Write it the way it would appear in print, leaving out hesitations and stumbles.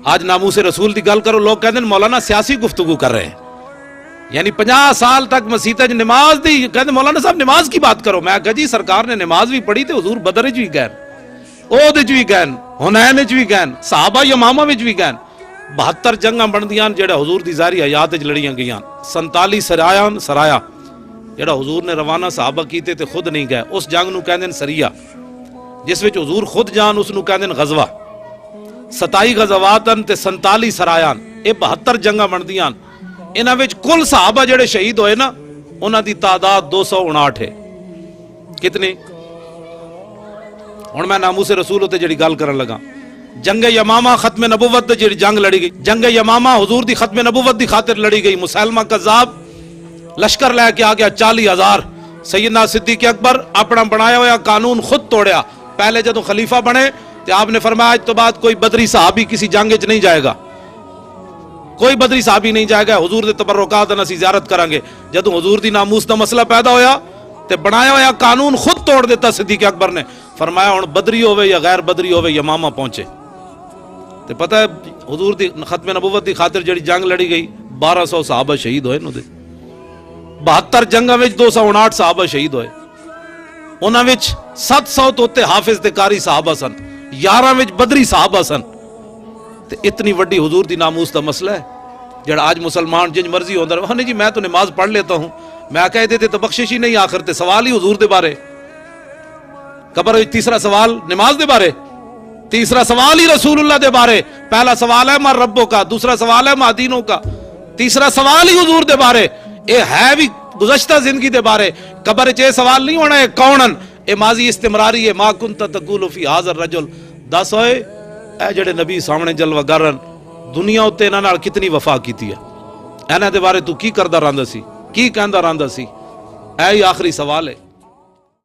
آج ناموس رسول دی گل کرو لوگ کہتے ہیں مولانا سیاسی گفتگو کر رہے ہیں، یعنی 50 سال تک مسیطہ نماز دی کہتے ہیں مولانا صاحب نماز کی بات کرو. میں کہا جی سرکار نے نماز بھی پڑھی تے حضور بدر وچ بھی گئے، احد وچ بھی گئے، حنین وچ بھی گئے، صحابہ یمامہ وچ بھی گئے. 72 جنگاں بندیاں جڑا حضور دی ظاہری حیات وچ لڑیاں گئیاں. 47 سرایا جڑا حضور نے روانہ صحابہ کیتے تے خود نہیں گئے، اس جنگ نو کہندے سریہ، جس وچ حضور خود جان اس نو کہندے غزوہ. 27 غزواتن تے 47 سرایاں، اے 72 جنگاں بندیاں. انہاں وچ کل صحابہ جڑے شہید ہوئے نا انہاں دی تعداد 259 ہے. کتنی؟ ہن میں ناموس رسول تے جڑی گل کرن لگا، جنگ یمامہ ختم نبوت تے جڑی جنگ لڑی گئی، جنگ یمامہ حضور دی ختم نبوت دی خاطر لڑی گئی. مسلمہ کذاب لشکر لے کے آ گیا 40,000. سیدنا صدیق اکبر اپنا بنایا ہوا قانون خود توڑیا. پہلے جدوں خلیفہ بنے تو آپ نے فرمایا آج تو بعد کوئی بدری صحابی کسی جنگ وچ نہیں جائے گا، کوئی بدری صحابی نہیں جائے گا، حضور دے تبرکات نہ اسی زیارت کریں گے. جدوں حضور دی ناموس دا مسئلہ پیدا ہویا تے بنایا ہوا قانون خود توڑ دیتا صدیق اکبر نے. فرمایا ہن بدری ہوئے یا غیر بدری ہوئے یمامہ پہنچے. تے پتہ ہے حضور دی ختم نبوت دی خاطر جڑی جنگ لڑی گئی 1200 صحابہ شہید ہوئے نو دے. 72 جنگاں وچ 259 صحابہ شہید ہوئے. انہاں وچ 700 تو تے حافظ تے قاری صحابہ سن، 11 وچ بدری صحابہ سن. تے اتنی وڈی حضور دی ناموس دا مسئلہ ہے جڑا آج مسلمان جنج مرضی ہوندا رہے. نہیں جی میں تو نماز پڑھ لیتا ہوں، میں کہہ دیتے تو بخشش ہی نہیں. آخر تے سوال ہی حضور دے بارے. قبر وچ تیسرا سوال نماز دے بارے، تیسرا سوال ہی رسول اللہ دے بارے. پہلا سوال ہے مر ربوں کا، دوسرا سوال ہے ماں دینوں کا، تیسرا سوال ہی حضور دے بارے. اے ہے بھی گزشتہ زندگی دے بارے. قبر وچ اے سوال نہیں ہونا ہے کونن، اے ماضی استمراری ہے. ما کنت تقول فی ھذا الرجل. دس ہوئے اے جڑے نبی سامنے جلوہ گرن دنیا اتے انہاں نال کتنی وفا کیتی ہے، انہاں دے بارے تو کی کردا رہندا سی، کی کہندا رہندا سی؟ اے ہی آخری سوال ہے.